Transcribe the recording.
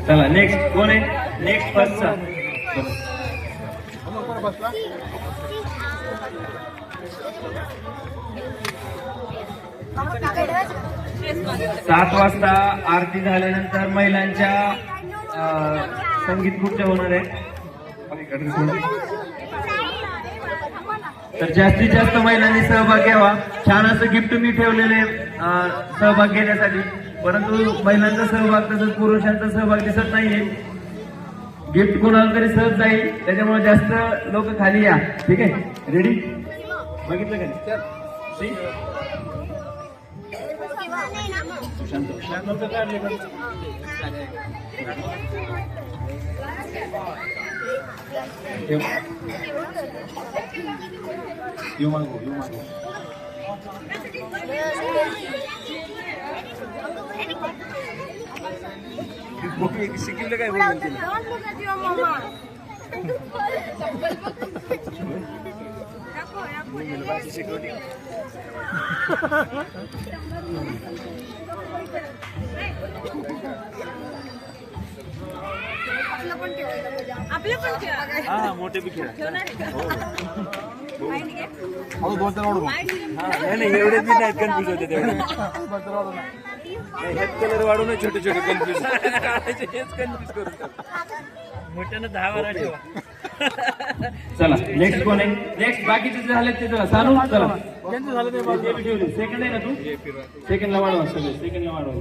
चला नेक्स्ट कोण आहे? नेक्स्ट फर्स्टचा 7 वाजता आरती झाल्यानंतर महिलांच्या संगीत खुर्च्या होणार आहे. तर जास्तीत जास्त महिलांनी सहभाग घ्यावा. छान असं गिफ्ट मी ठेवलेले सहभाग घेण्यासाठी, परंतु महिलांचा सहभाग तसंच पुरुषांचा सहभाग दिसत नाहीये. गिफ्ट कोणाला तरी सहज जाईल, त्याच्यामुळे जास्त लोक खाली या. ठीक आहे, रेडी? बघितलं का? शिकवलं काय शिकवली. हा मोठे बी खेळ नाही एवढे बी नाहीत, कन्फ्युज होते तेवढे. कलर वाढून छोटे छोटे कन्फ्युज हेच कन्फ्युज करून मोठ्यानं 10 वारा ठेवा. चला नेक्स्ट कोण आहे? नेक्स्ट बाकीचे झाले ते चला चालू. चला त्यांचं झालं ते ठेवले. सेकंड आहे ना तू? सेकंडला वाढवा, सगळे सेकंडला वाढवा.